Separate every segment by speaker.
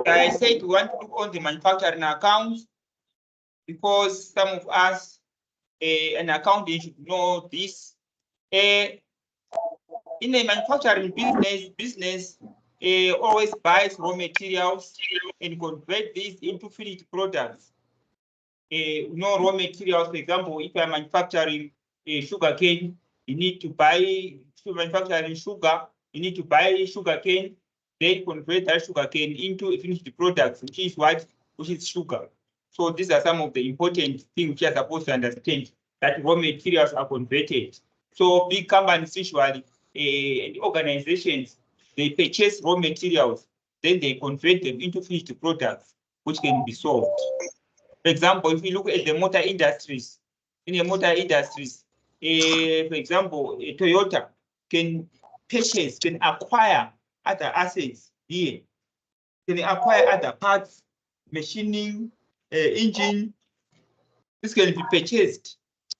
Speaker 1: I said we want to look on the manufacturing accounts because some of us, an accountant should know this. In a manufacturing business always buys raw materials and convert these into finished products. Raw materials, for example, if I'm manufacturing sugar cane, you need to buy, manufacturing sugar, you need to buy sugar cane, then convert that sugar cane into finished products, which is what? Which is sugar. So these are some of the important things which are supposed to understand, that raw materials are converted. So big companies usually, and organizations, they purchase raw materials, then they convert them into finished products, which can be sold. For example, if you look at the motor industries, in the motor industries, for example, a Toyota can purchase, can acquire other assets here, can acquire other parts, machining, engine. This can be purchased.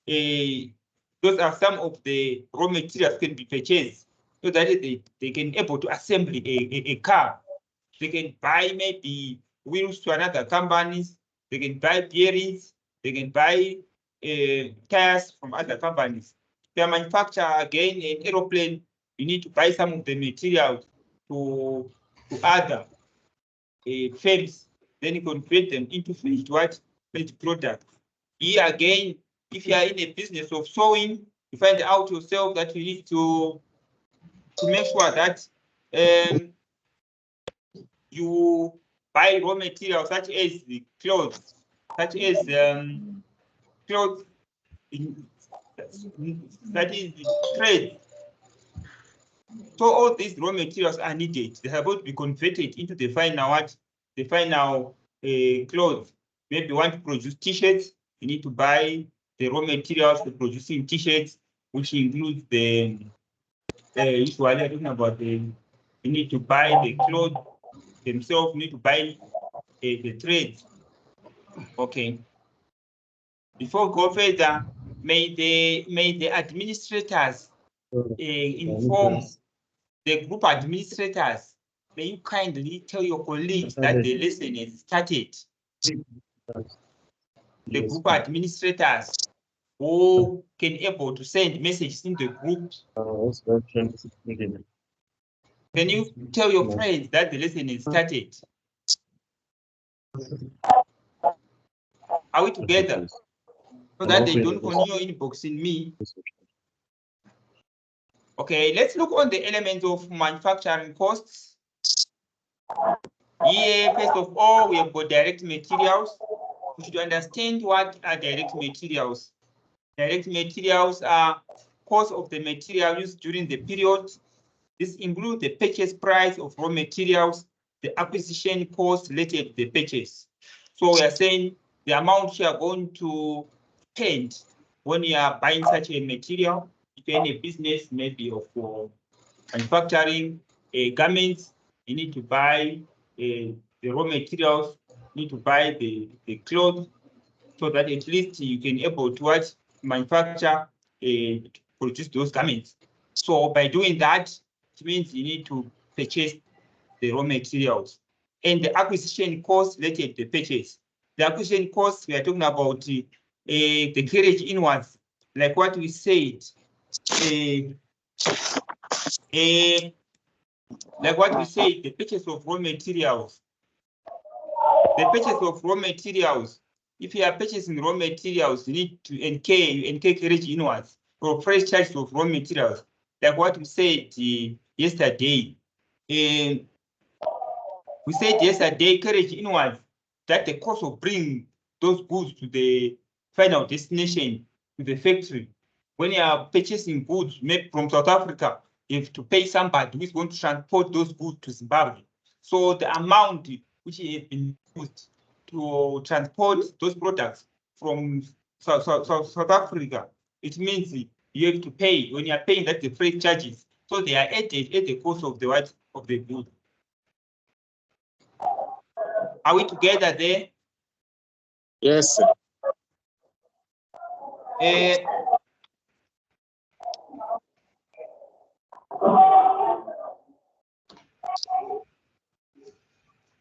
Speaker 1: Those are some of the raw materials can be purchased so that they can able to assemble a car. They can buy maybe wheels to another companies. They can buy bearings. They can buy tires from other companies. They manufacture again an aeroplane. You need to buy some of the materials to other firms. Then you convert them into finished products. Here again, if you are in a business of sewing, you find out yourself that you need to make sure that you buy raw materials such as the clothes, such as clothes, that is the thread. So all these raw materials are needed. They are supposed to be converted into the final clothes. Maybe you want to produce t-shirts, you need to buy the raw materials for producing t-shirts, which includes the usually I'm talking about you need to buy the clothes themselves, you need to buy the threads. Okay. Before go further, may the administrators inform the group administrators. May you kindly tell your colleagues that the lesson is started. The group administrators who can able to send messages in the group. Can you tell your friends that the lesson is started? Are we together? So that they don't continue inboxing me. Okay, let's look on the elements of manufacturing costs. Here, first of all, we have got direct materials. We should understand what are direct materials. Direct materials are cost of the material used during the period. This includes the purchase price of raw materials, the acquisition cost related to the purchase. So we are saying the amount you are going to spend when you are buying such a material. If you're in a business, maybe of manufacturing garments, you need to buy the raw materials, you need to buy the clothes, so that at least you can able to manufacture, produce those garments. So by doing that, it means you need to purchase the raw materials. And the acquisition cost related to the purchase. The acquisition cost, we are talking about the carriage inwards, like what we said. Like what we said, the purchase of raw materials. The purchase of raw materials. If you are purchasing raw materials, you need to NK carriage inwards or fresh charge of raw materials, like what we said yesterday. We said yesterday, carriage inwards, that the cost of bringing those goods to the final destination, to the factory. When you are purchasing goods made from South Africa, you have to pay somebody who is going to transport those goods to Zimbabwe. So the amount which has been used to transport those products from South Africa, it means you have to pay. When you are paying that, the freight charges, so they are added at the cost of the good. Are we together there?
Speaker 2: Yes, sir.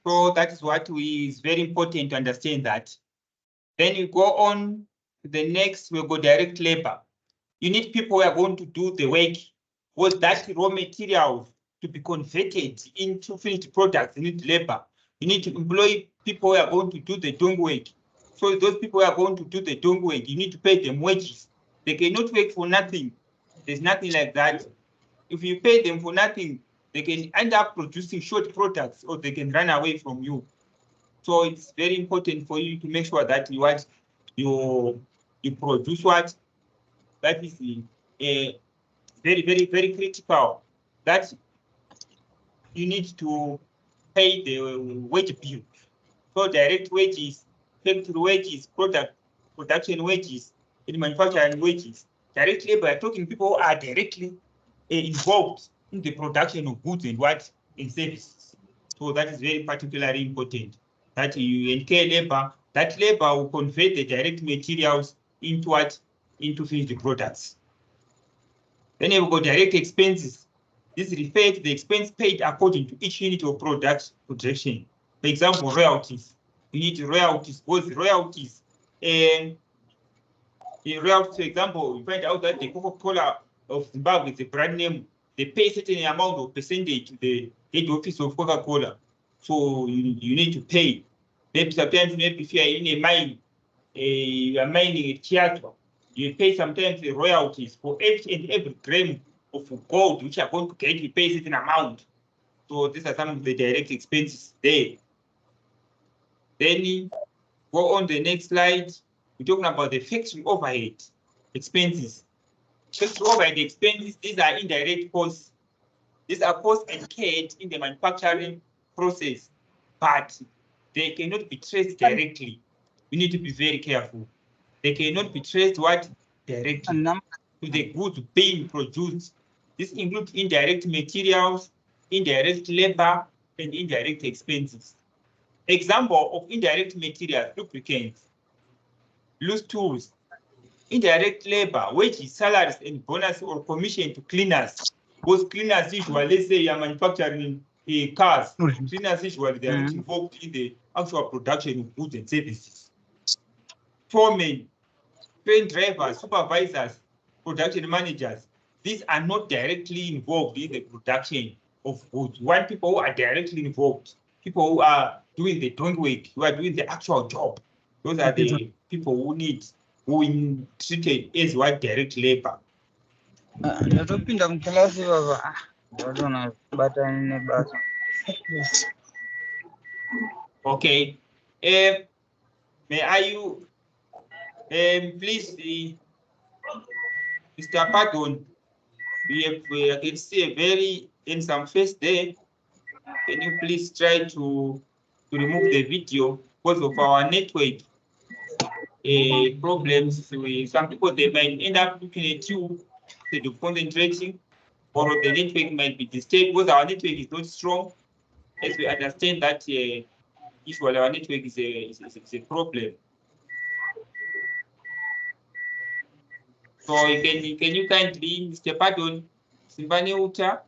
Speaker 1: So that is what is very important to understand that. Then you go on to the next, we'll go direct labor. You need people who are going to do the work with that raw materials to be converted into finished products. You need labor. You need to employ people who are going to do the dung work. So those people who are going to do the dung work, you need to pay them wages. They cannot work for nothing. There's nothing like that. If you pay them for nothing, they can end up producing short products or they can run away from you. So it's very important for you to make sure that you produce what that is very, very, very critical. That you need to pay the wage bill. So direct wages, factory wages, production wages, in manufacturing wages. Direct labor, we're talking people who are directly involved in the production of goods and what in services. So that is very particularly important. That you incur labor, that labor will convert the direct materials into what? Into finished products. Then you go direct expenses. This refers to the expense paid according to each unit of production. For example, royalties. You need royalties, both royalties and royalties. For example, you find out that the Coca-Cola of Zimbabwe is a brand name. They pay a certain amount of percentage to the head office of Coca-Cola. So you need to pay. Maybe sometimes, maybe if you are in a mine, you are mining a theater, you pay sometimes the royalties for each and every gram of gold which you are going to get, you pay a certain amount. So these are some of the direct expenses there. Then go on the next slide. We're talking about the factory overhead expenses. Factory overhead expenses, these are indirect costs. These are costs incurred in the manufacturing process, but they cannot be traced directly. We need to be very careful. They cannot be traced what? Directly to the goods being produced. This includes indirect materials, indirect labor, and indirect expenses. Example of indirect materials: lubricants, loose tools, indirect labor, wages, salaries, and bonus or commission to cleaners. Because cleaners usually, let's say you are manufacturing cars, cleaners usually they are not involved in the actual production of goods and services. Foremen, train drivers, supervisors, production managers, these are not directly involved in the production of goods. One people who are directly involved, people who are doing the doing work, who are doing the actual job. Those are the people who need, who are treated as what direct labor. Okay. May I please, Mr. Pardon, I can see a very handsome face there. Can you please try to remove the video because of our network problems? Some people, they might end up looking at you instead of concentrating, or the network might be disturbed because our network is not strong. As we understand that usually our network is a problem. So can you kindly, Mr. Pardon, Simbani Uta,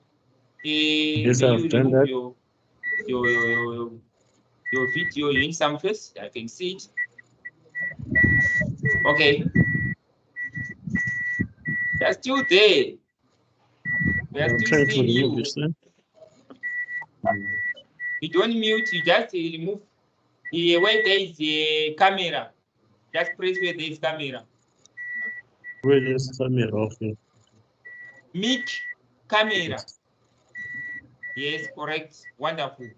Speaker 2: Yes, I've done that.
Speaker 1: Your video, you're in some face, I can see it. Okay. They're still there. We are still seeing you. You don't mute, you just remove where there is a camera. Just press where there is camera.
Speaker 2: Where is camera? Okay.
Speaker 1: Mute camera. Yes, correct. Wonderful.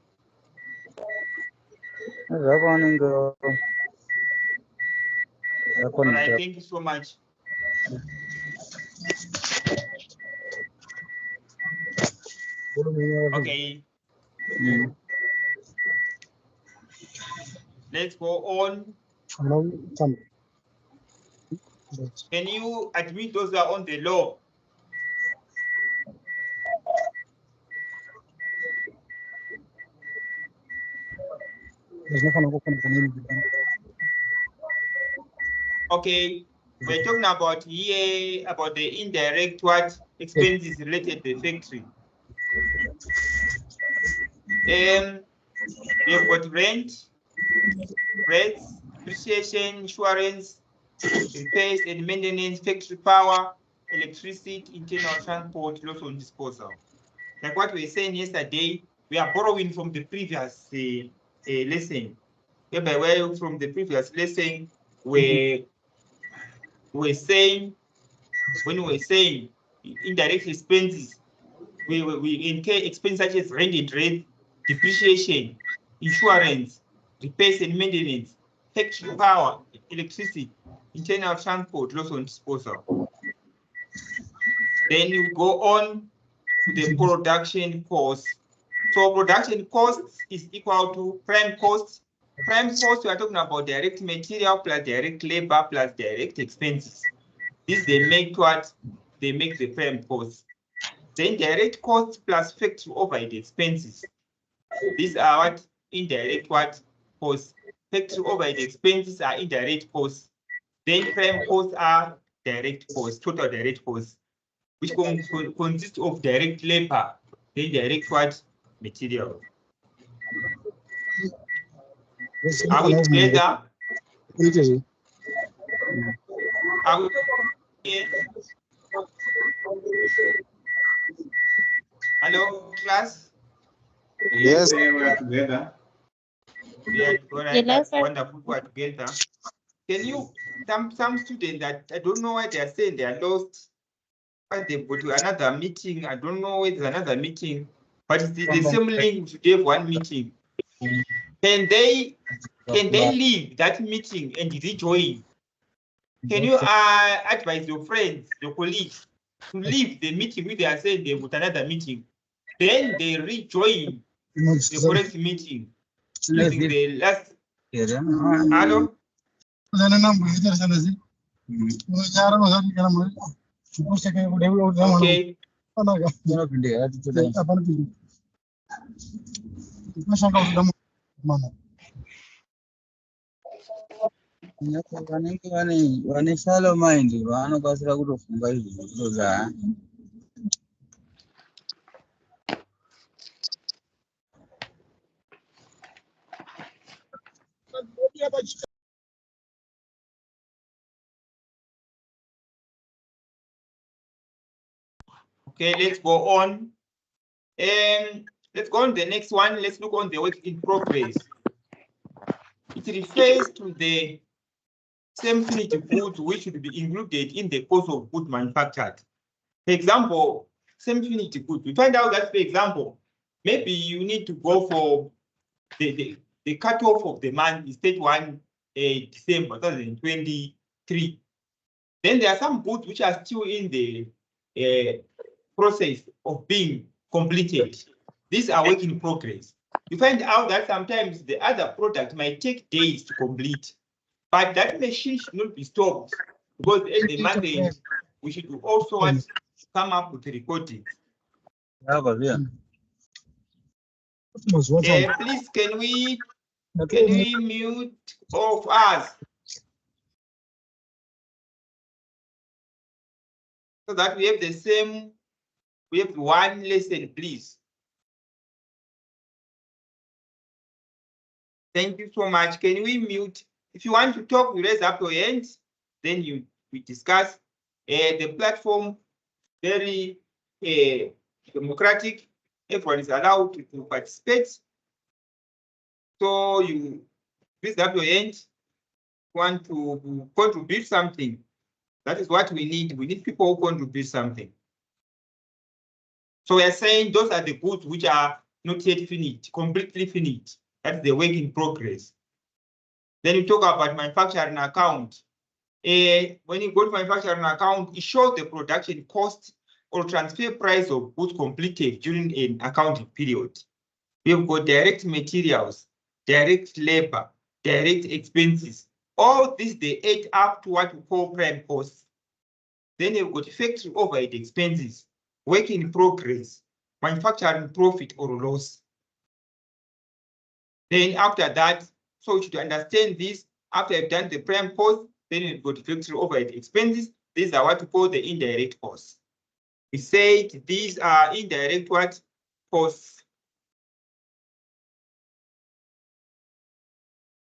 Speaker 1: All right, thank you so much. Okay. Let's go on. Can you admit those that are on the law? Okay, we're talking about here about the indirect what expenses related to the factory. We have got rent, rates, depreciation, insurance, repairs and maintenance, factory power, electricity, internal transport, loss on disposal. Like what we were saying yesterday, we are borrowing from the previous lesson. Whereby from the previous lesson, we're saying, when we're saying indirect expenses, we incur expenses such as rent and rent, depreciation, insurance, repairs and maintenance, factory power, electricity, internal transport, loss on disposal. Then you go on to the production cost. So production cost is equal to prime cost. Prime cost, we are talking about direct material plus direct labor plus direct expenses. This they make what? They make the prime cost. Then direct cost plus factory overhead expenses. These are what? Indirect what? Costs. Factory overhead expenses are indirect costs. Then prime costs are direct costs, total direct costs, which consists of direct labor, then direct what? Material. Are we together? Are we here? Hello, class?
Speaker 3: Yes, we are together.
Speaker 1: Yeah, that's wonderful. We are together. Can you, some students that I don't know why they are saying they are lost, but they go to another meeting. I don't know where there's another meeting, but it's the same link to have one meeting. Can they leave that meeting and rejoin? Can you advise your friends, your colleagues, to leave the meeting if they are saying they've got another meeting? Then they rejoin the correct meeting using the last. Hello? Okay.
Speaker 4: Vane shallow mind, vanokasira kutofunga izvi zvozva.
Speaker 1: Okay, let's go on. Let's go on the next one. Let's look on the work in progress. It refers to the same finity goods which should be included in the cost of goods manufactured. For example, same finity goods. We find out that, for example, maybe you need to go for the cutoff of the month is 31 December 2023. Then there are some goods which are still in the process of being completed. These are work in progress. You find out that sometimes the other product might take days to complete, but that machine should not be stopped because at the month end, we should also come up with recording. Please, can we mute all of us so that we have the same, we have one lesson, please. Thank you so much. Can we mute? If you want to talk, you raise up your hands, then we discuss. The platform, very democratic. Everyone is allowed to participate. So you raise up your hand. Want to contribute something. That is what we need. We need people who contribute something. So we are saying those are the goods which are not yet finished, completely finished. That's the work in progress. Then you talk about manufacturing account. When you go to manufacturing account, it shows the production cost or transfer price of goods completed during an accounting period. We've got direct materials, direct labor, direct expenses. All this they add up to what we call prime costs. Then you've got factory overhead expenses, work in progress, manufacturing profit or loss. Then after that, so you should understand this. After you've done the prime cost, then you've got factory overhead expenses. These are what we call the indirect costs. We said these are indirect what costs.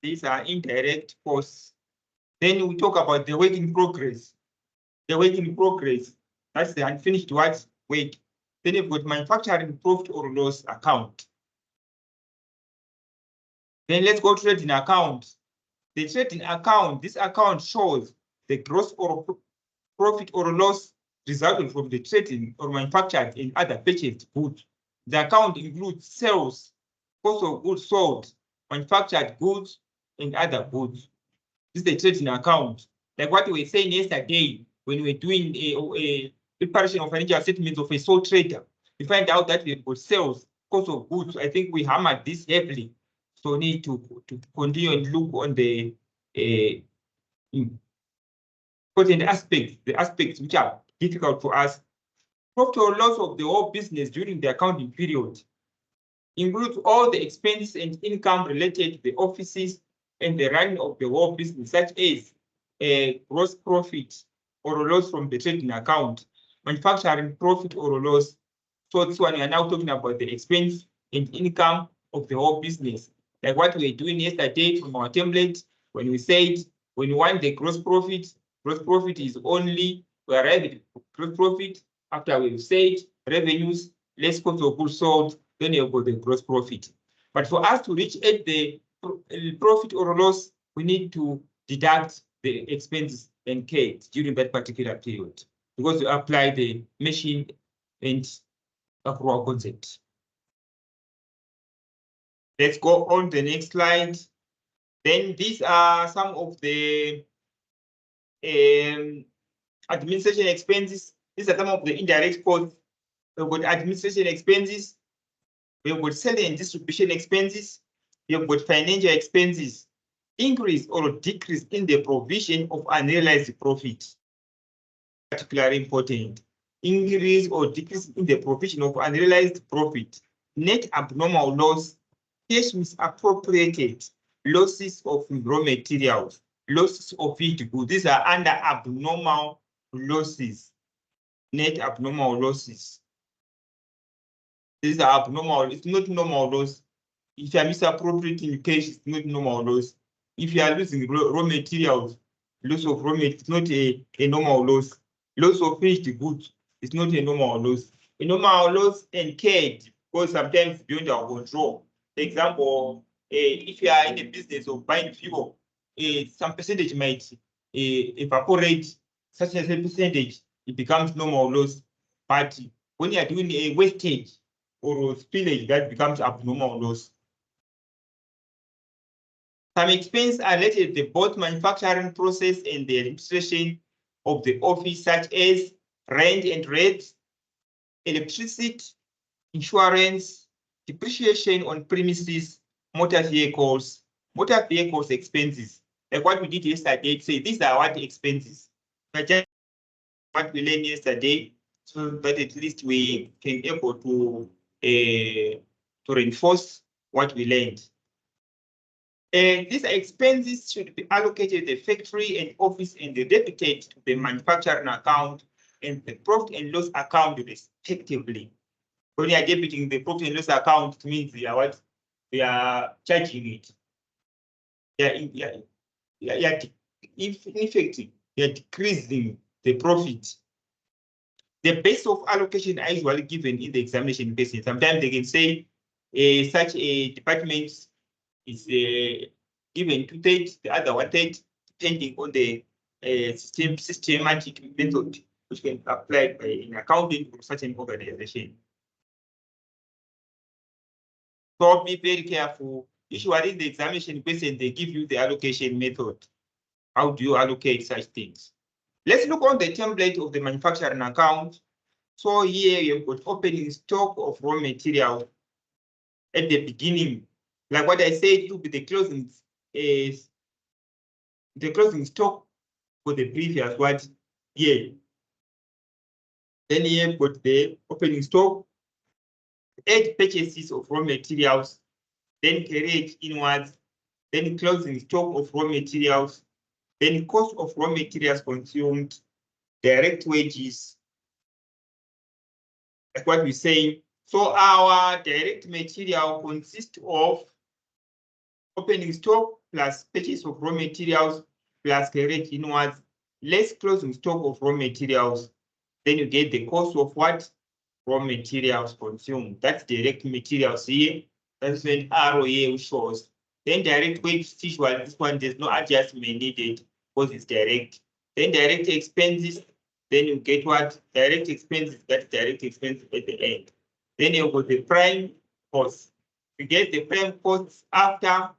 Speaker 1: These are indirect costs. Then we talk about the work in progress. The work in progress, that's the unfinished work. Then you've got manufacturing profit or loss account. Then let's go to trading account. The trading account, this account shows the gross or profit or loss resulting from the trading or manufactured and other purchased goods. The account includes sales, cost of goods sold, manufactured goods, and other goods. This is the trading account. Like what we were saying yesterday when we were doing a preparation of financial statements of a sole trader. We find out that we've got sales, cost of goods. I think we hammered this heavily. So we need to continue and look on the important aspects, the aspects which are difficult for us. Profit or loss of the whole business during the accounting period includes all the expenses and income related to the offices and the running of the whole business, such as gross profit or loss from the trading account, manufacturing profit or loss. So this one we are now talking about the expense and income of the whole business. Like what we were doing yesterday from our template, when we said when you want the gross profit is only, we arrive at gross profit after we've said revenues, less cost of goods sold, then you've got the gross profit. But for us to reach at the profit or loss, we need to deduct the expenses incurred during that particular period because we apply the machine and accrual concept. Let's go on the next slide. Then these are some of the administration expenses. These are some of the indirect costs. We've got administration expenses. We've got selling and distribution expenses. We've got financial expenses. Increase or decrease in the provision of unrealized profit. Particularly important. Increase or decrease in the provision of unrealized profit. Net abnormal loss. Cash misappropriated. Losses of raw materials. Losses of finished goods. These are under abnormal losses. Net abnormal losses. These are abnormal. It's not normal loss. If you are misappropriating cash, it's not normal loss. If you are losing raw materials, loss of raw materials, it's not a normal loss. Loss of finished goods, it's not a normal loss. A normal loss incurred because sometimes beyond our control. For example, if you are in the business of buying fuel, some percentage might evaporate. Such as a percentage, it becomes normal loss. But when you are doing a wastage or spillage, that becomes abnormal loss. Some expenses are related to the both manufacturing process and the administration of the office, such as rent and rates, electricity, insurance, depreciation on premises, motor vehicles expenses. Like what we did yesterday, say these are what expenses. Just what we learned yesterday, so that at least we can able to reinforce what we learned. These expenses should be allocated to the factory and office and debited to the manufacturing account and the profit and loss account respectively. When you are debiting the profit and loss account, it means they are what? They are charging it. In effect, they are decreasing the profit. The base of allocation are usually given in the examination question. Sometimes they can say such a department is given 2/3, the other 1/3, depending on the systematic method which can be applied by in accounting for such an organization. So be very careful. Usually in the examination question, they give you the allocation method. How do you allocate such things? Let's look on the template of the manufacturing account. So here you've got opening stock of raw material at the beginning. Like what I said, it will be the closing stock for the previous what year. Then here you've got the opening stock, 8 purchases of raw materials, then carry it inwards, then closing stock of raw materials, then cost of raw materials consumed, direct wages. Like what we're saying. So our direct material consists of opening stock plus purchase of raw materials plus carriage inwards, less closing stock of raw materials. Then you get the cost of what? Raw materials consumed. That's direct materials here. That's when ROA shows. Then direct wage visual, this one there's no adjustment needed because it's direct. Then direct expenses, then you get what? Direct expenses, that's direct expenses at the end. Then you got the prime cost. You get the prime costs after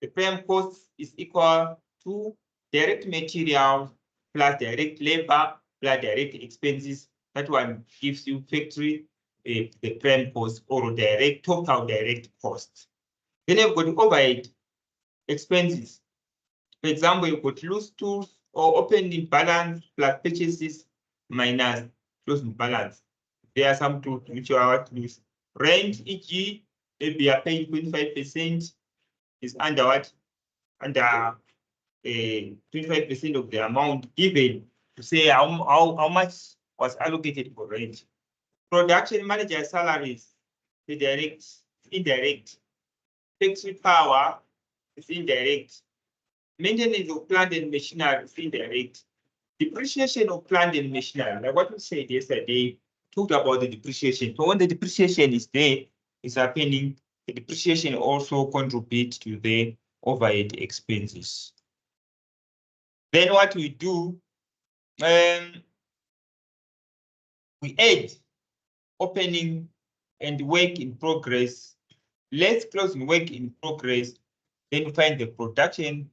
Speaker 1: the prime cost is equal to direct materials plus direct labor plus direct expenses. That one gives you factory the prime cost or direct total direct cost. Then you've got overhead expenses. For example, you've got loose tools or opening balance plus purchases minus closing balance. There are some tools which you are loose. Rent, e.g., maybe you are paying 25% is under what? Under 25% of the amount given to say how much was allocated for rent. Production manager salaries, the direct, indirect. Fixed power is indirect. Maintenance of plant and machinery is indirect. Depreciation of plant and machinery, like what we said yesterday, talked about the depreciation. So when the depreciation is there, is happening, the depreciation also contributes to the overhead expenses. Then what we do, we add opening and work in progress. Let's close work in progress, then find the production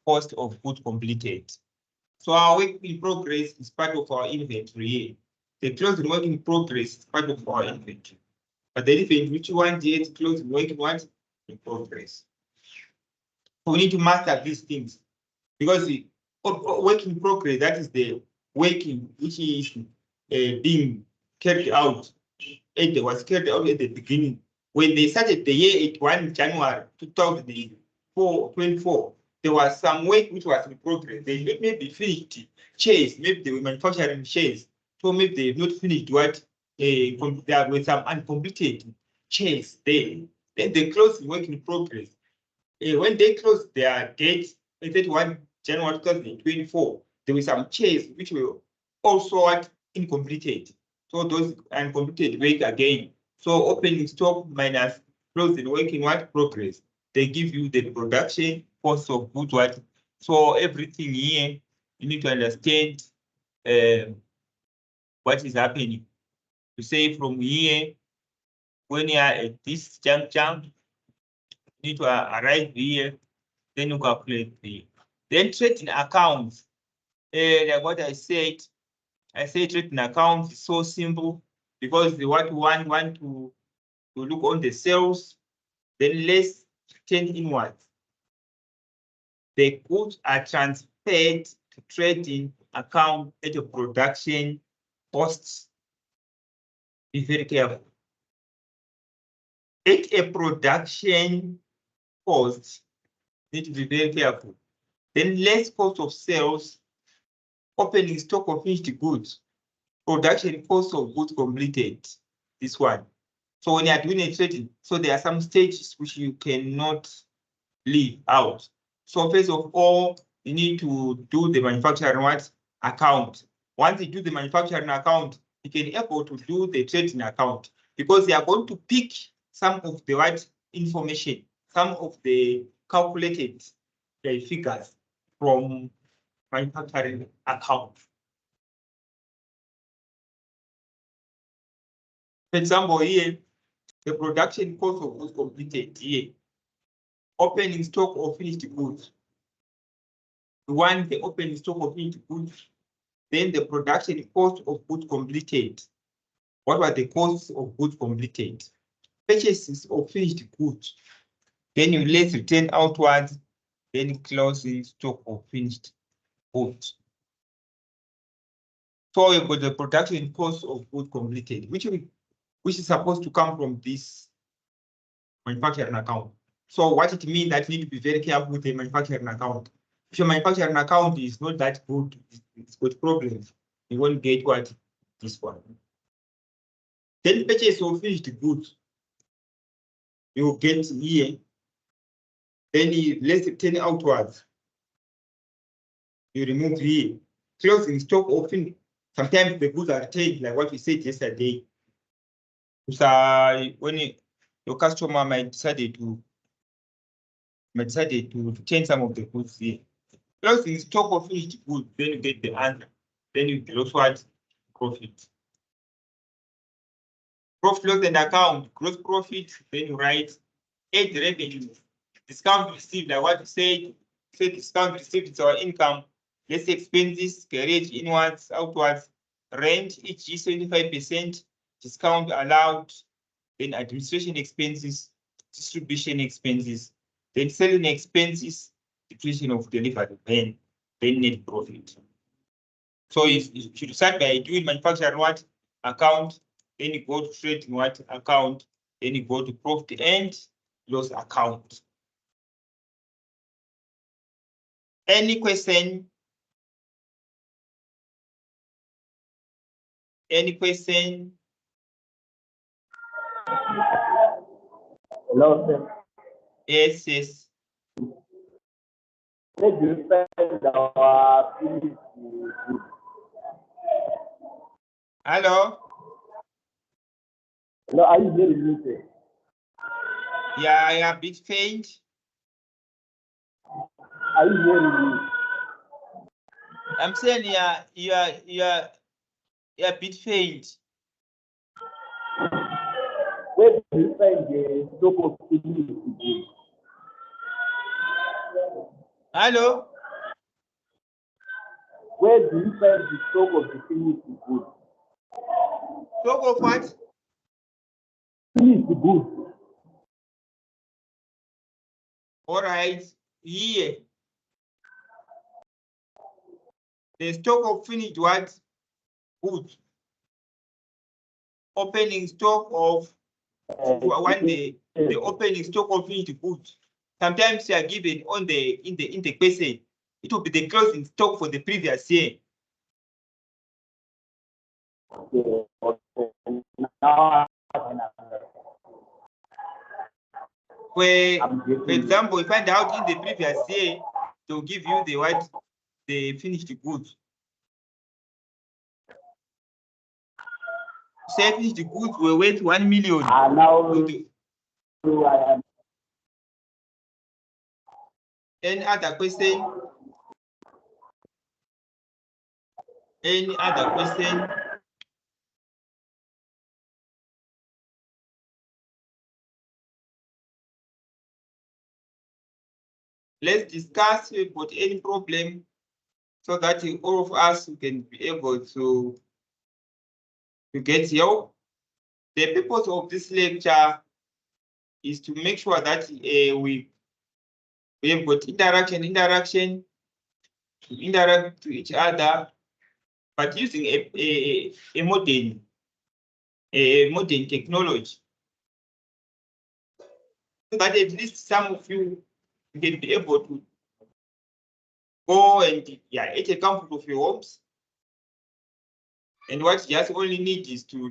Speaker 1: cost of goods completed. So our work in progress is part of our inventory. The closing work in progress is part of our inventory. But the difference which one is closing work in progress. So we need to master these things because the work in progress, that is the working which is being carried out. It was carried out at the beginning. When they started the year at 1 January 2024, there was some work which was in progress. They maybe finished chairs, maybe they were manufacturing chairs. So maybe they have not finished what there were some uncompleted chairs there. Then they closed the work in progress. When they closed their date, 31 January 2024, there were some chairs which were also what incompleted. So those uncompleted work again. So opening stock minus closing work in what progress. They give you the production cost of goods what. So everything here, you need to understand what is happening. To say from here, when you are at this juncture, you need to arrive here, then you calculate here. Then trading accounts. Like what I said trading accounts is so simple because the what one want to look on the sales, then let's turn inwards. The goods are transferred to trading account at a production costs. Be very careful. At a production cost, need to be very careful. Then less cost of sales, opening stock of finished goods, production cost of goods completed. This one. So when you are doing a trading, so there are some stages which you cannot leave out. So first of all, you need to do the manufacturing account. Once you do the manufacturing account, you can be able to do the trading account because they are going to pick some of the right information, some of the calculated figures from manufacturing account. For example, here, the production cost of goods completed here. Opening stock of finished goods. We want the opening stock of finished goods. Then the production cost of goods completed. What were the costs of goods completed? Purchases of finished goods. Then you let's return outwards. Then closing stock of finished goods. So we've got the production cost of goods completed, which is supposed to come from this manufacturing account. So what it means that you need to be very careful with the manufacturing account. If your manufacturing account is not that good, it's got problems, you won't get what this one. Then purchase of finished goods. You get here Then you less 10 outwards. You remove here. Closing stock often, sometimes the goods are retained, like what we said yesterday. So when your customer might decide to change some of the goods here. Closing stock of finished goods, then you get the answer. Then you gross what? Profit. Profit loss and account, gross profit, then you write add revenue. Discount received, like what you said, say discount received is our income. Let's say expenses, carriage inwards, outwards, rent, each is 75%, discount allowed, then administration expenses, distribution expenses, then selling expenses, depreciation of delivered then net profit. So if you start by doing manufacturing what account, then you go to trading what account, then you go to profit and loss account. Any question? Any question?
Speaker 5: Hello, sir.
Speaker 1: Yes, yes.
Speaker 5: Where do you find our finished goods?
Speaker 1: Hello?
Speaker 5: Hello, are you hearing me, sir?
Speaker 1: Yeah, I am a bit faint.
Speaker 5: Are you hearing me?
Speaker 1: I'm saying you're a bit faint.
Speaker 5: Where do you find the stock of finished goods?
Speaker 1: Hello?
Speaker 5: Where do you find the stock of the finished goods?
Speaker 1: Talk of what?
Speaker 5: Finished goods.
Speaker 1: All right. Here. The stock of finished what? Goods. Opening stock of the opening stock of finished goods. Sometimes you are given on the in the question. It will be the closing stock for the previous year.
Speaker 5: Now,
Speaker 1: Where, for example, you find out in the previous year, they'll give you the what? The finished goods. Say finished goods were worth 1 million.
Speaker 5: now I am.
Speaker 1: Any other question? Any other question? Let's discuss if got any problem so that all of us can be able to get help. The purpose of this lecture is to make sure that we have got interaction to interact to each other, but using a modern technology. So that at least some of you can be able to go and at a comfort of your homes. And what you just only need is to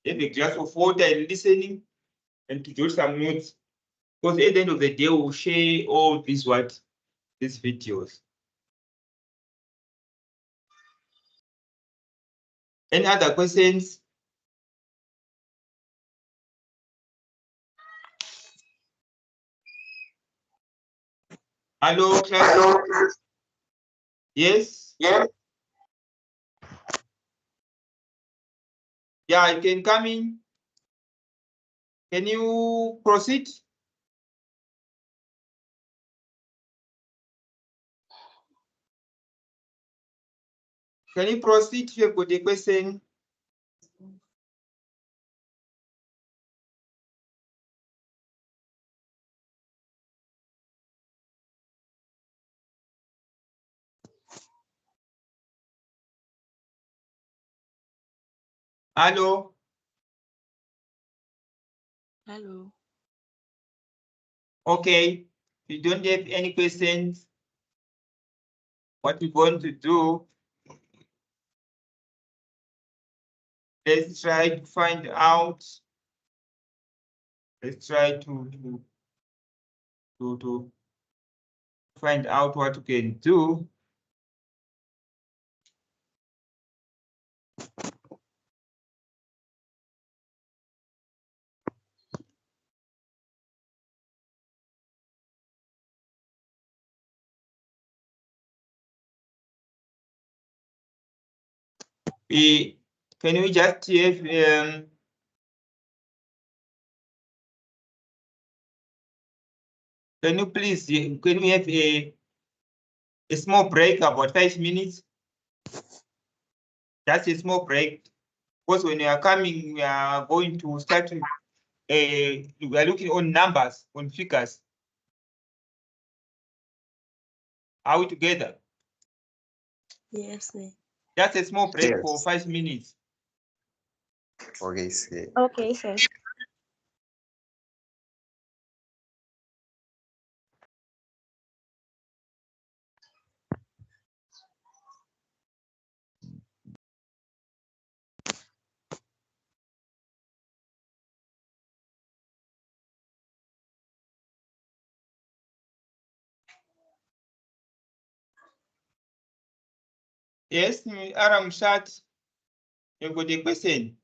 Speaker 1: have a glass of water and listening and to do some notes. Because at the end of the day, we'll share all these videos. Any other questions? Hello, class? Hello. Yes? Yeah. Yeah, you can come in. Can you proceed? Can you proceed if you've got a question? Hello?
Speaker 6: Hello.
Speaker 1: Okay. If you don't have any questions, what we're going to do, let's try to find out. Let's try to find out what you can do. Can we just have can you please can we have a small break about 5 minutes? Just a small break. Because when you are coming, we are going to start with we are looking on numbers, on figures. Are we together?
Speaker 6: Yes, sir.
Speaker 1: Just a small break
Speaker 7: Yes.
Speaker 1: for 5 minutes.
Speaker 7: Okay, sir.
Speaker 6: Okay, sir.
Speaker 1: Yes, Aram Shat, you got a question?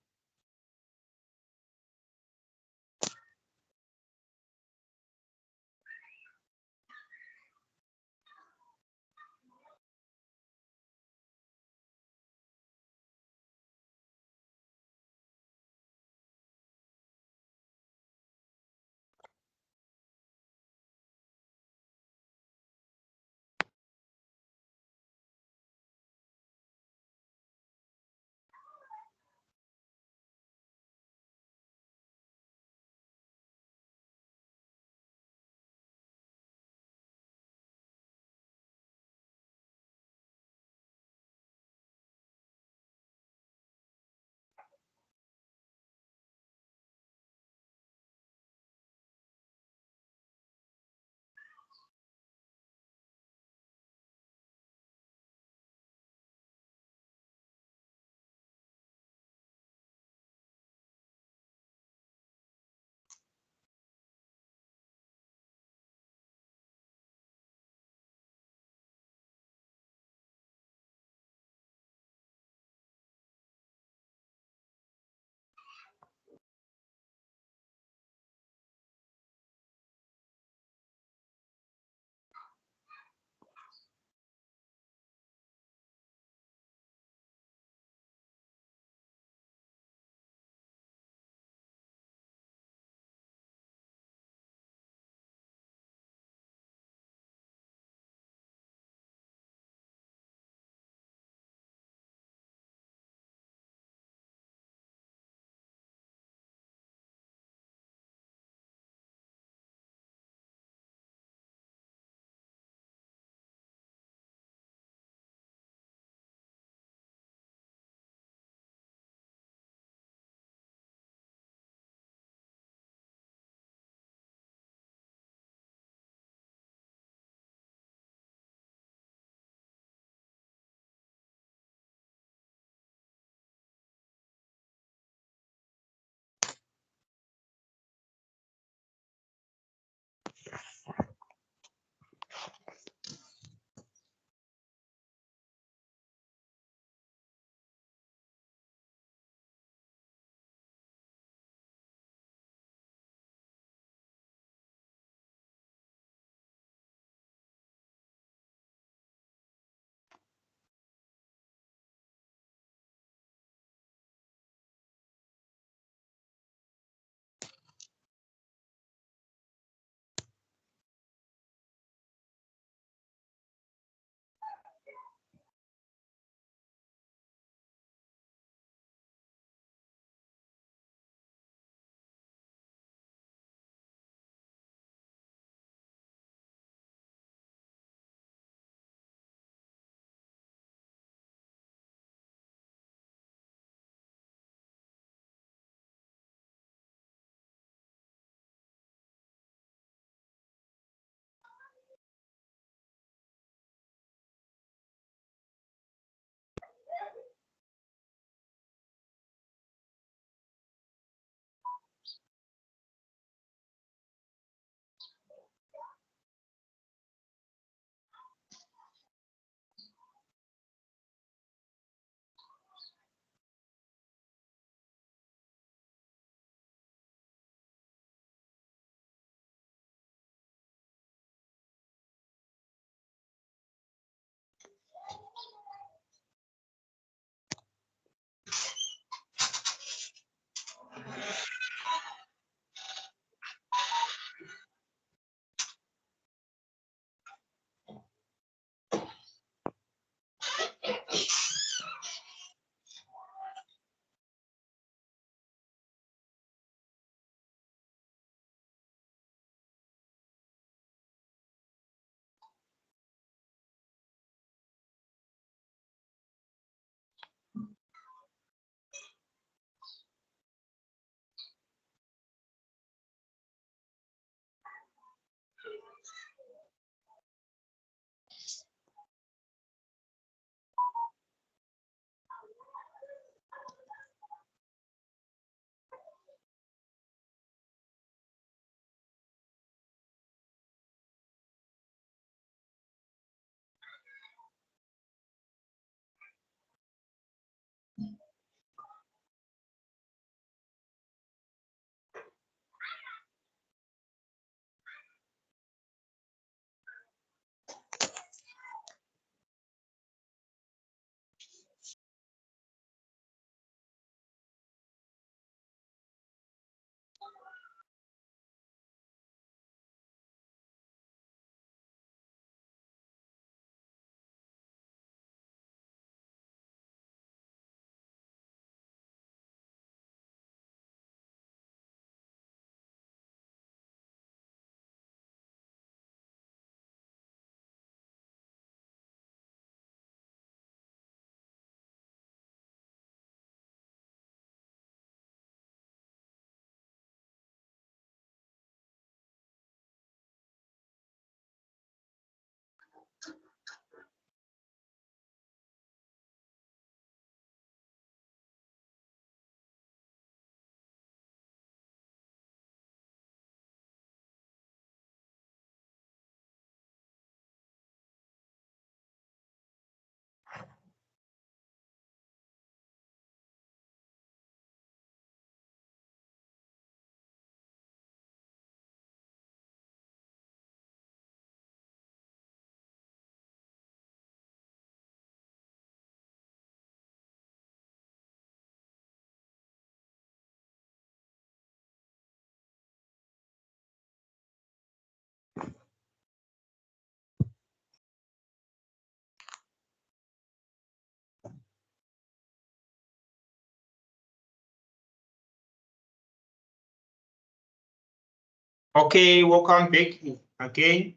Speaker 1: Okay, welcome back again.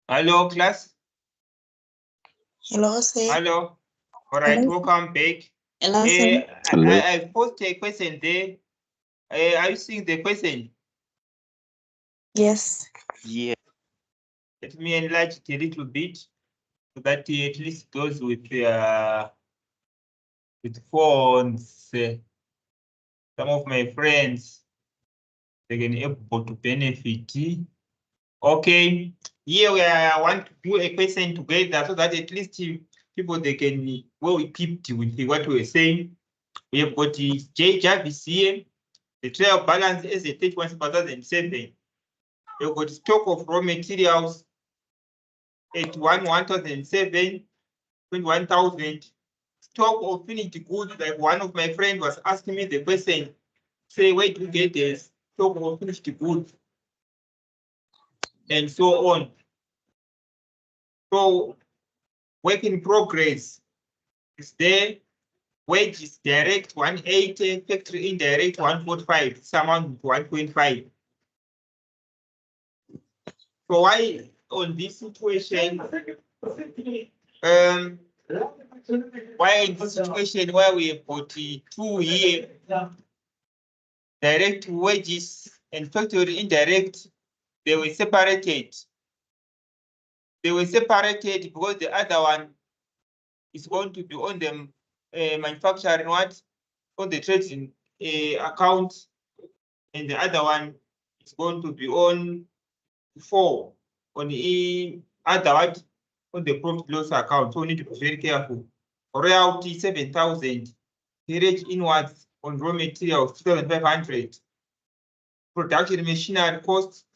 Speaker 1: Hello, class.
Speaker 6: Hello, sir.
Speaker 1: Hello. All right,
Speaker 6: Hello.
Speaker 1: welcome back.
Speaker 6: Hello, sir.
Speaker 1: I posted a question there. Are you seeing the question?
Speaker 6: Yes.
Speaker 7: Yeah.
Speaker 1: Let me enlarge it a little bit so that at least those with phones, some of my friends, they can able to benefit. Okay, here we want to do a question together so that at least people they can well equipped with what we're saying. We have got the J Jarvis here, the trial balance as a 31,007. We've got stock of raw materials at 1,007, 21,000. Stock of finished goods, like one of my friends was asking me the question, say, where do you get the stock of finished goods? And so on. So, work in progress is there. Wages direct 180, factory indirect 145, this amount 1.5. So why on this situation, why in this situation where we have got 2 year direct wages and factory indirect, they were separated. They were separated because the other one is going to be on the manufacturing what on the trading account, and the other one is going to be on 4 on the other what on the profit loss account. So we need to be very careful. Royalty 7,000, carriage inwards on raw materials 2,500. Production machinery cost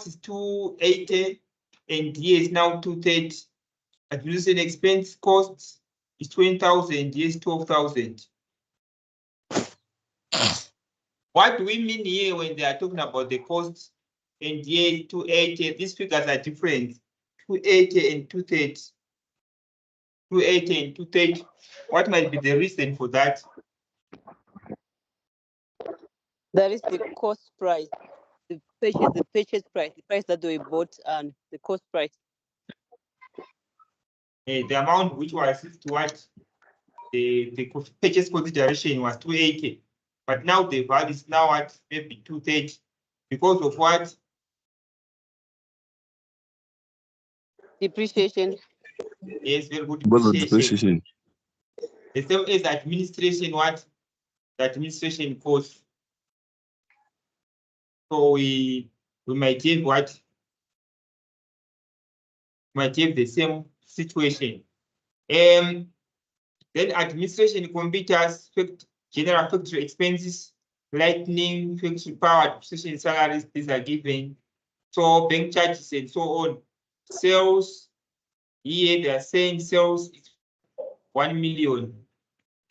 Speaker 1: is 280, and here is now 230. Administration expense costs is 20,000, yes, 12,000. What do we mean here when they are talking about the costs? And here 280, these figures are different. 280 and 230. 280 and 230. What might be the reason for that?
Speaker 8: That is the cost price, the purchase price, the price that we bought, and the cost price.
Speaker 1: The amount which was to what the purchase consideration was 280, but now the value is now at maybe 230 because of what?
Speaker 8: Depreciation.
Speaker 1: Yes, very good
Speaker 2: Because of
Speaker 1: depreciation.
Speaker 2: depreciation.
Speaker 1: The same as administration, what? The administration cost. So we might have what? Might have the same situation. Then administration computers, general factory expenses, lightning, factory power, administration salaries, these are given. So bank charges and so on. Sales, here they are saying sales is 1 million.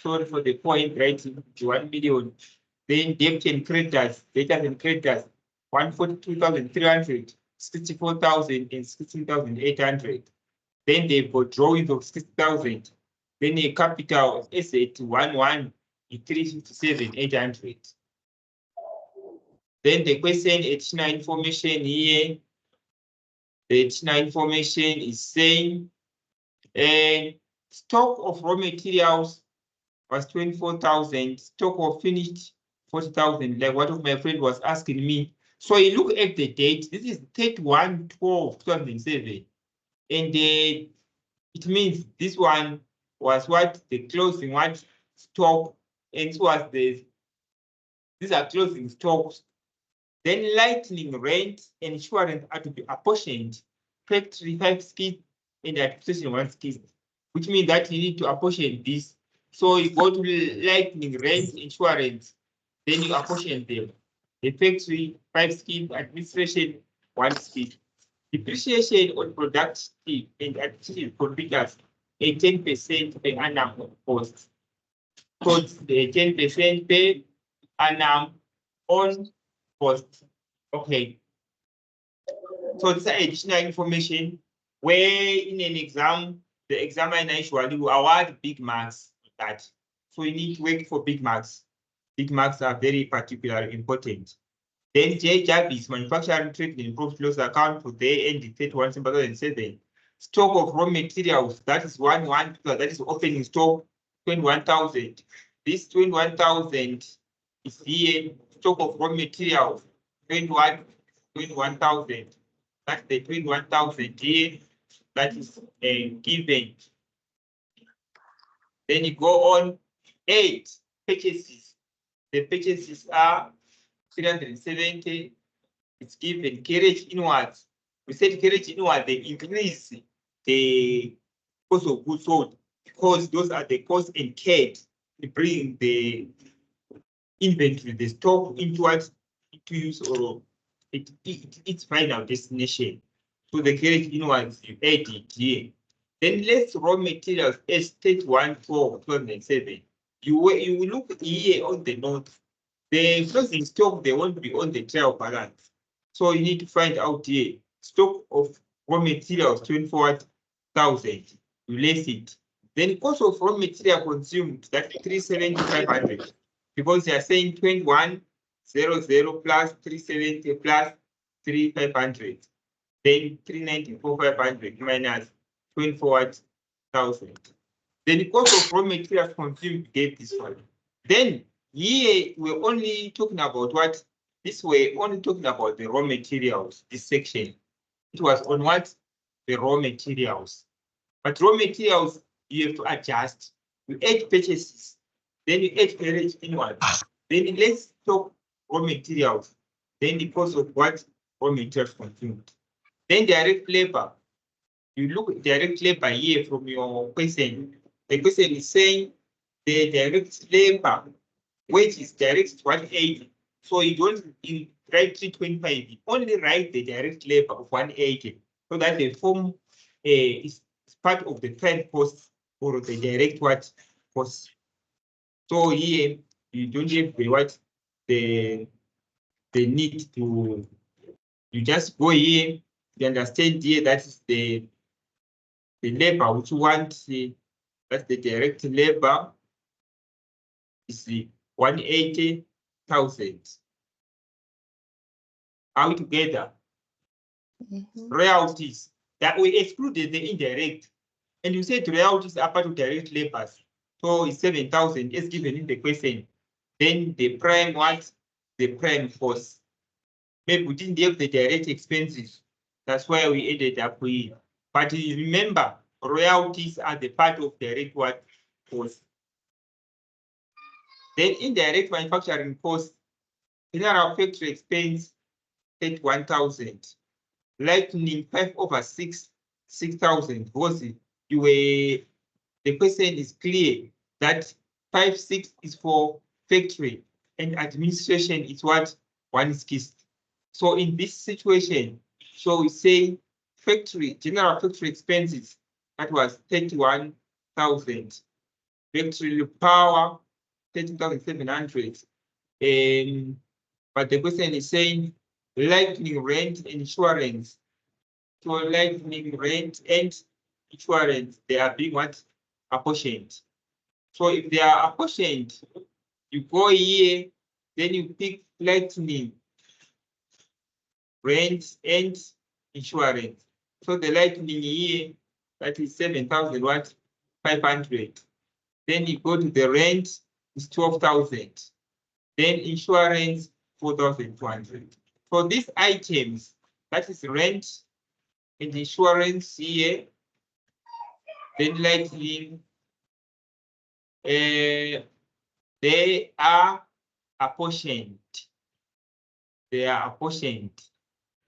Speaker 1: Sorry for the point, right? 1 million. Then debt and creditors, debtors and creditors, 142,300, 64,000 and 16,800. Then they've got drawings of 6,000. Then a capital asset 11, 357,800. Then the question additional information here. The additional information is saying stock of raw materials was 24,000, stock of finished 40,000, like what my friend was asking me. So you look at the date, this is 31/12/2007, and it means this one was what the closing what stock, and it was these are closing stocks. Then lightning, rent, and insurance are to be apportioned. Factory 5 skids and administration 1 skid, which means that you need to apportion this. So you go to lightning, rent, insurance, then you apportion them. The factory 5 skid, administration 1 skid. Depreciation on productive and administrative computers a 10% per annum on cost. So the 10% per annum on cost. Okay. So this is additional information where in an exam, the examiner usually will award big marks on that. So you need to work for big marks. Big marks are very particularly important. Then J is manufacturing trade and profit loss account for the end 31 December 2007. Stock of raw materials, that is that is opening stock 21,000. This 21,000 is here. Stock of raw materials 21,000. That's the 21,000 here. That is given. Then you go on 8 purchases. The purchases are 370. It's given carriage inwards. We said carriage inwards, they increase the cost of goods sold because those are the costs incurred to bring the inventory, the stock into use or its final destination. So the carriage inwards, you add it here. Then let's raw materials S31 for 2007. You will look here on the note. The closing stock, they won't be on the trial balance. So you need to find out here stock of raw materials 24,000. You less it. Then cost of raw material consumed, that's 370,500. Because they are saying 21,000 plus 370 plus 3,500. Then 394,500 minus 24,000. Then the cost of raw materials consumed gave this one. Then here we're only talking about what? This way, only talking about the raw materials, this section. It was on what? The raw materials. But raw materials, you have to adjust. You add purchases. Then you add carriage inward. Then let's talk raw materials. Then the cost of what raw materials consumed. Then direct labor. You look at direct labor here from your question. The question is saying the direct labor wage is direct 180. So you don't write 325, you only write the direct labor of 180. So that the form is part of the trend cost or the direct what cost. So here you don't have the what the need to, you just go here, you understand here that is the labor which you want, that's the direct labor is the 180,000. Are we together? Royalties that we excluded the indirect, and you said royalties are part of direct labors. So it's 7,000 as given in the question. Then the prime what? The prime cost. Maybe we didn't have the direct expenses. That's why we ended up with. But remember, royalties are the part of direct what cost. Then indirect manufacturing cost, general factory expense 31,000. Lightning 5/6, 6,000. Because you were, the question is clear that 5/6 is for factory and administration is what 1/6. So in this situation, so we say factory, general factory expenses, that was 31,000. Factory power, 13,700. But the question is saying lightning rent insurance. So lightning rent and insurance, they are being what? Apportioned. So if they are apportioned, you go here, then you pick lightning rent and insurance. So the lightning here, that is 7,500. Then you go to the rent, is 12,000. Then insurance, 4,200. For these items, that is rent and insurance here, then lightning, they are apportioned. They are apportioned.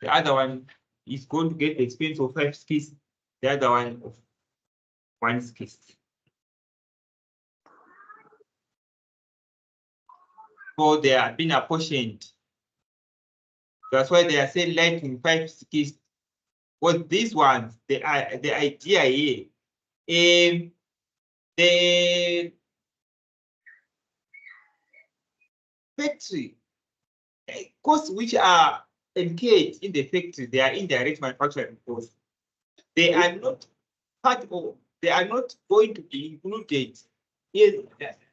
Speaker 1: The other one is going to get the expense of 5/6, the other one of 1/6. So they are being apportioned. That's why they are saying lightning 5/6. But these ones, the idea here, the factory costs which are engaged in the factory, they are indirect manufacturing costs. They are not part of, they are not going to be included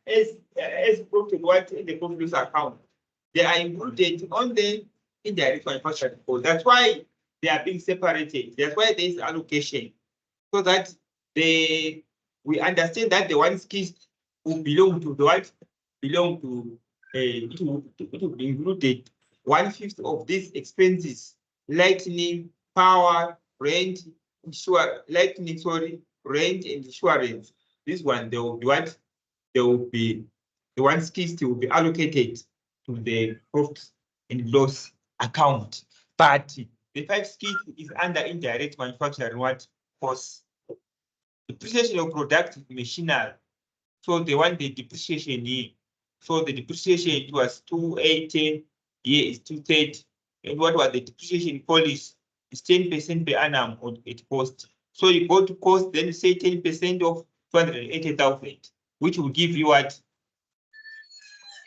Speaker 1: as profit what in the profit loss account. They are included on the indirect manufacturing cost. That's why they are being separated. That's why there is allocation, so that we understand that the one skills will belong to the what belong to it will be included 1/5 of these expenses: lightning, power, rent, rent and insurance. This one they will be what they will be the one skills will be allocated to the profit and loss account. But the 5 skills is under indirect manufacturing what cost. Depreciation of productive machinery. So they want the depreciation here. So the depreciation it was 280, here is 230. And what was the depreciation policy? It's 10% per annum on it cost. So you go to cost, then you say 10% of 280,000, which will give you what?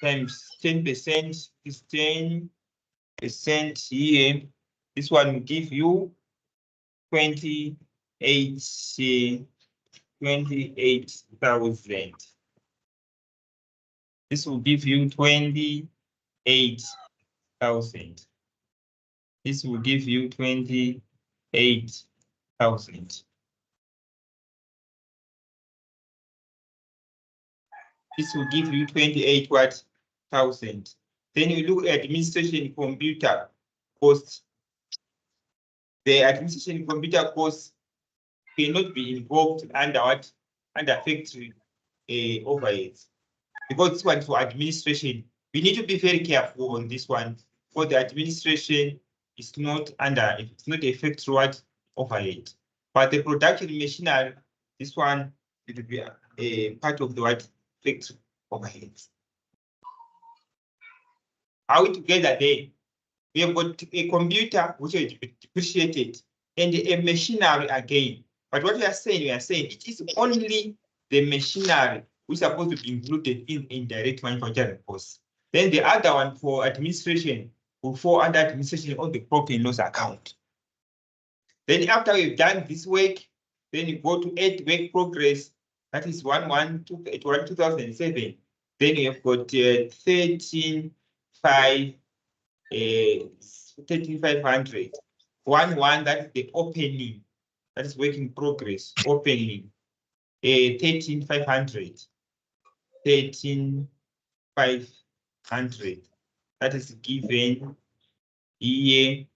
Speaker 1: Times 10% is 10% here. This one will give you 28,000. This will give you 28,000. This will give you 28,000. This will give you 28,000. Then you look at administration computer cost. The administration computer cost cannot be involved under what? Under factory overheads. Because this one for administration, we need to be very careful on this one. For the administration, it's not under, it's not a factory what overhead. But the production machinery, this one, it will be a part of the what factory overheads. Are we together there? We have got a computer which is depreciated and a machinery again. But what we are saying it is only the machinery which is supposed to be included in indirect manufacturing costs. Then the other one for administration will fall under administration on the profit and loss account. Then after we've done this work, then you go to add work progress. That is 1/1/2007. Then you have got 13,500. 1/1, that's the opening. That is work in progress. Opening. 13,500. 13,500. That is given here.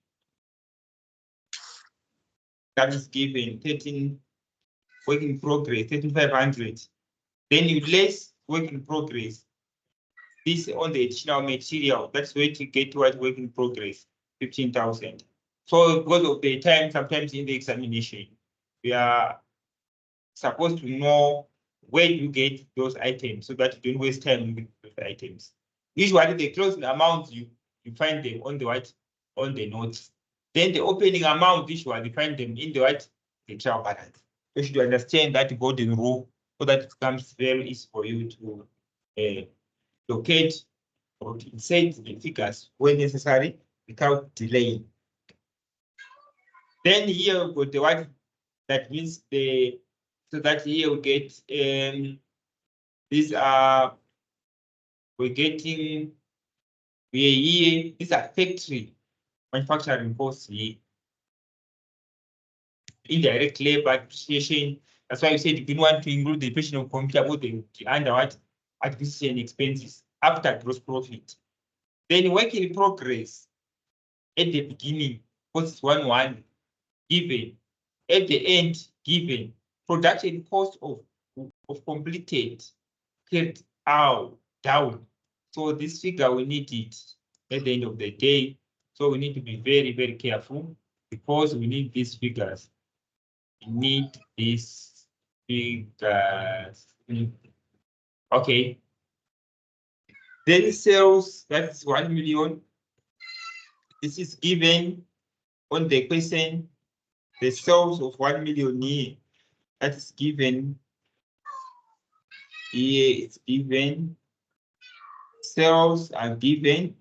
Speaker 1: That is given 13 work in progress, 13,500. Then you less work in progress. This on the additional material. That's where to get what work in progress, 15,000. So because of the time, sometimes in the examination, we are supposed to know where you get those items so that you don't waste time with those items. Usually the closing amounts you find them on the what? On the notes. Then the opening amount usually you find them in the what? The trial balance. You should understand that golden rule so that it becomes very easy for you to locate or to insert the figures when necessary without delaying. Then here we got the what? That means the so that here we get these are we're getting here these are factory manufacturing costs here. Indirect labor depreciation. That's why we said you didn't want to include the depreciation of computer both the under what acquisition expenses after gross profit. Then work in progress at the beginning, cost 1/1 given, at the end given, production cost of completed carried out down. So this figure we need it at the end of the day. So we need to be very, very careful because we need these figures. We need these figures. Okay. Then sales, that's 1 million. This is given on the question. The sales of 1 million here, that is given. Here it's given. Sales are given.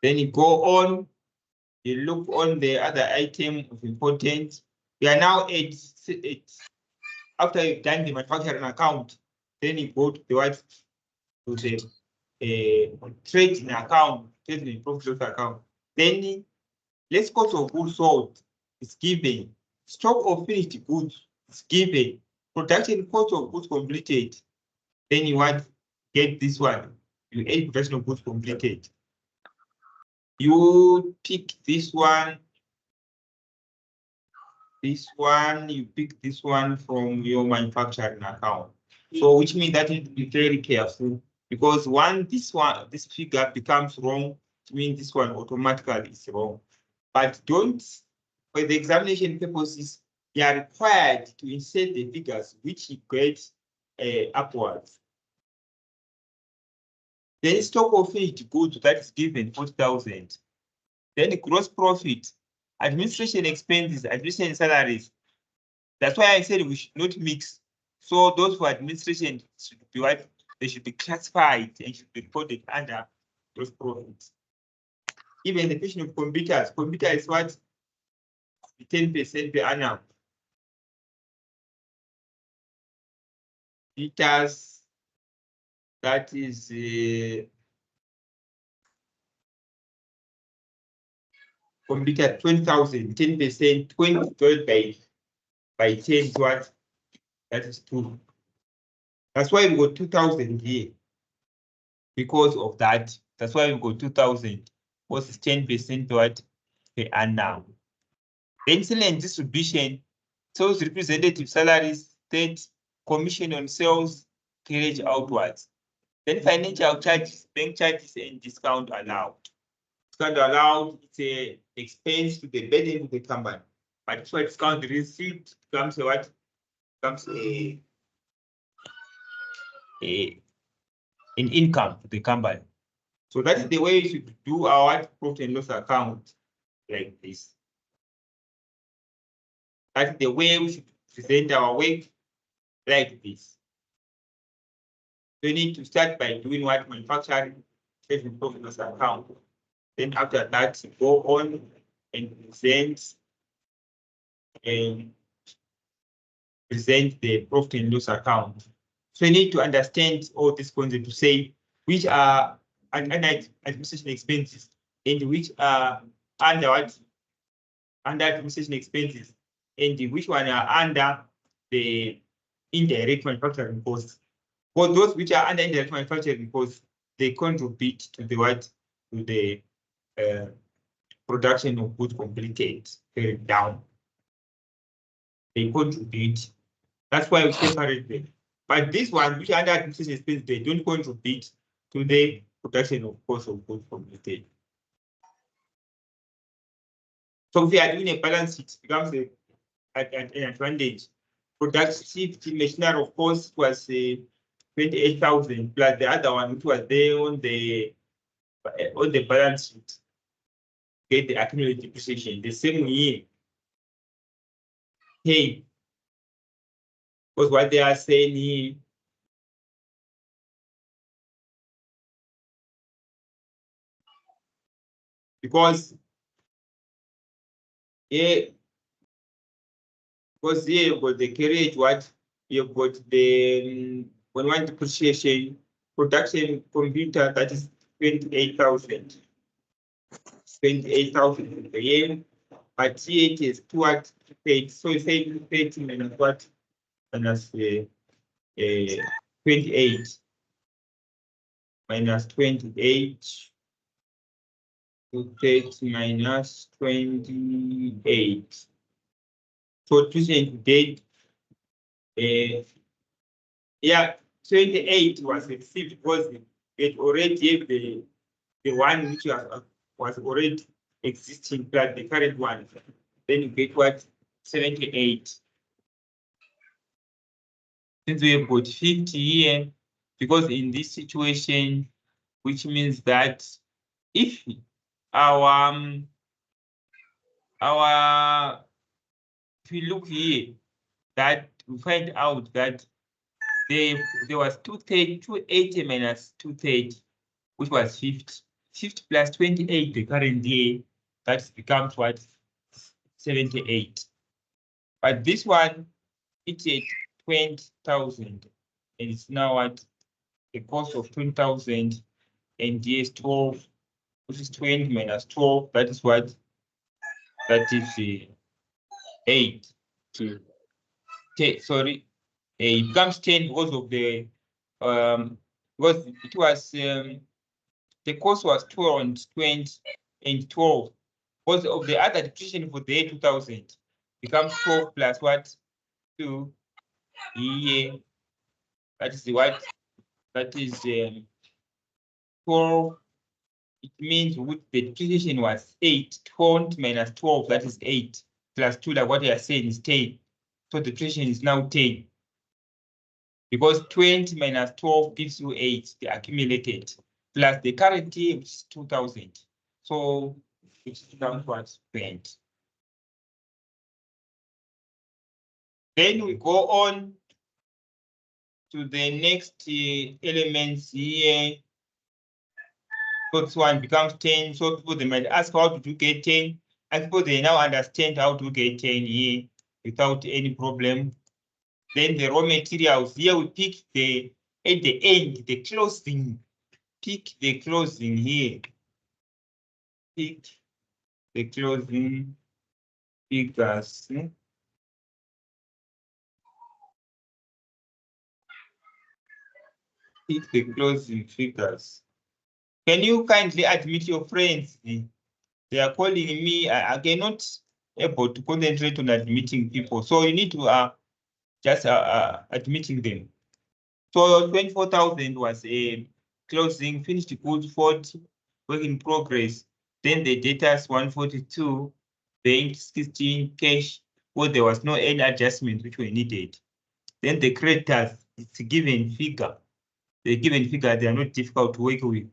Speaker 1: Then you go on, you look on the other item of importance. We are now at after you've done the manufacturing account, then you go to the what? To the trading account, trading profit loss account. Then let's cost of goods sold is given. Stock of finished goods is given. Production cost of goods completed. Then you want get this one. You add production of goods completed. You pick this one. This one, you pick this one from your manufacturing account. So which means that you need to be very careful, because this figure becomes wrong, it means this one automatically is wrong. But don't, for the examination purposes, you are required to insert the figures which equate upwards. Then stock of finished goods that is given 40,000. Then the gross profit, administration expenses, administration salaries. That's why I said we should not mix. So those for administration should be what they should be classified and should be reported under those profits. Even the question of computers, computer is what 10% per annum. Computers, that is computer 20,000, 10%, 20 divided by 10 is what? That is 2. That's why we got 2,000 here. Because of that, that's why we got 2,000. What is 10% what per annum? Then selling and distribution, sales representative salaries, then commission on sales, carriage outwards. Then financial charges, bank charges, and discount allowed. Discount allowed, it's a expense to the burden of the company. But it's why discount receipt becomes a what? Becomes an income to the company. So that is the way you should do our profit and loss account like this. That's the way we should present our work like this. We need to start by doing what manufacturing, trading profit and loss account. Then after that, go on and present the profit and loss account. So you need to understand all these concepts to say which are administration expenses and which are under what? Under administration expenses, and which one are under the indirect manufacturing costs. For those which are under indirect manufacturing costs, they contribute to the what? To the production of goods completed, down. They contribute. That's why we separate them. But this one, which are under administration expenses, they don't contribute to the production of cost of goods completed. So if you are doing a balance sheet, it becomes an advantage. Productivity machinery, of course, was 28,000 plus the other one, which was there on the balance sheet. Get the accumulated depreciation the same year. Hey, because what they are saying here, because here you've got the carriage, what you've got the when one depreciation production computer, that is 28,000. 28,000 per year, but here it is towards paid. So you say 30 minus what? Minus 28 minus 28 to 30 minus 28. So today, yeah, 28 was received because it already gave the one which was already existing plus the current one. Then you get what? 78. Since we have got 50 here, because in this situation, which means that if if we look here, that we find out that there was 280 minus 230, which was 50. 50 plus 28, the current year, that becomes what? 78. But this one, it's at 20,000, and it's now at the cost of 20,000 and here is 12, which is 20 minus 12. That is what? That is 8. Sorry, it becomes 10 because of the because it was the cost was 12 and 20 and 12. Because of the other depreciation for the year 2000 becomes 12 plus what? 2 here. That is the what? That is 12. It means with the depreciation was 8. 20 minus 12, that is 8. Plus 2, like what I are saying, is 10. So the depreciation is now 10. Because 20 minus 12 gives you 8, the accumulated, plus the current year, which is 2000. So it's down towards 20. Then we go on to the next elements here. So this one becomes 10. So people they might ask, how did you get 10? And people they now understand how to get 10 here without any problem. Then the raw materials here we pick the at the end, the closing. Pick the closing here. Pick the closing figures. Pick the closing figures. Can you kindly admit your friends? They are calling me. I cannot able to concentrate on admitting people. So you need to just admitting them. So 24,000 was a closing, finished goods 40, work in progress. Then the debtors 142, bank 16, cash, where there was no any adjustment which were needed. Then the creditors, it's a given figure. The given figure, they are not difficult to work with.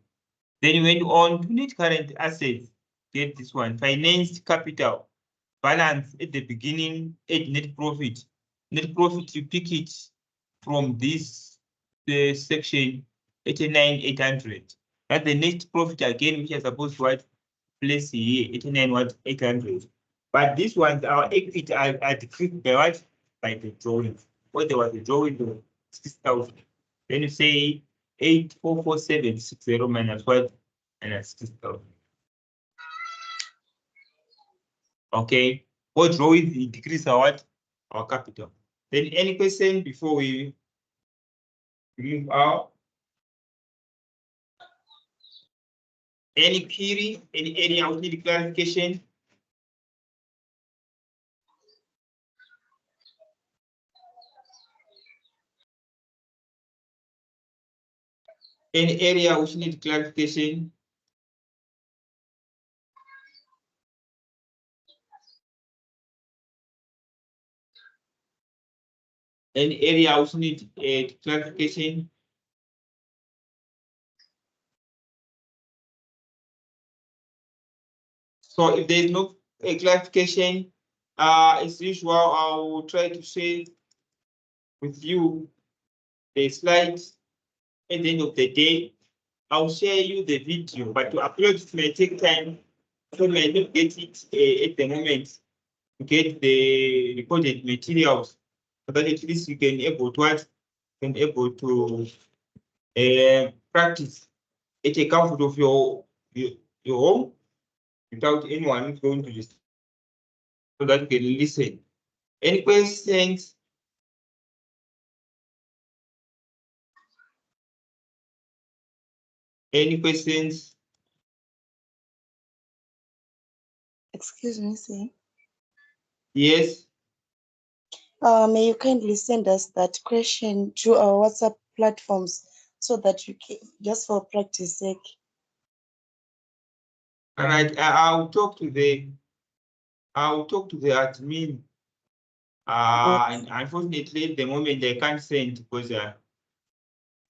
Speaker 1: Then you went on to net current assets. Get this one, financed capital, balance at the beginning, at net profit. Net profit, you pick it from this section 89,800. And the net profit again, which is supposed to what place here, 89,800. But this one, our equity are decreased by what? By the drawing. What there was a drawing of 6,000. Then you say 8,44760 minus what? Minus 6,000. Okay. What drawing decrease our what? Our capital. Then any question before we move out? Any query, any area of need clarification? Any area which need clarification? Any area which need clarification? So if there is no clarification, as usual, I will try to share with you the slides at the end of the day. I'll share you the video, but to upload it may take time, so you may not get it at the moment to get the recorded materials, so that at least you can able to what, can able to practice at a comfort of your home without anyone going to this, so that you can listen. Any questions? Any questions?
Speaker 6: Excuse me, sir.
Speaker 1: Yes.
Speaker 6: May you kindly send us that question through our WhatsApp platforms so that you can, just for practice sake.
Speaker 1: All right, I'll talk to the admin. And unfortunately, at the moment I can't send because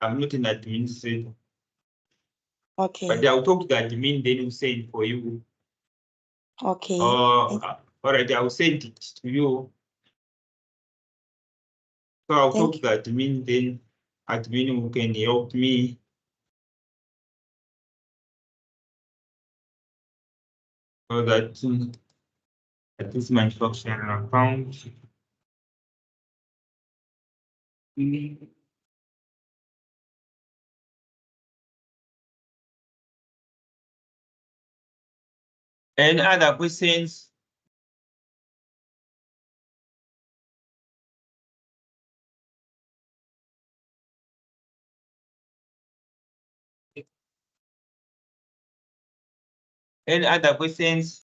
Speaker 1: I'm not an administrator.
Speaker 6: Okay.
Speaker 1: But I'll talk to the admin, then we'll send for you.
Speaker 6: Okay.
Speaker 1: All right, I'll send it to you. So I'll talk to the admin, then admin who can help me. So that this manufacturing account. Any other questions? Any other questions?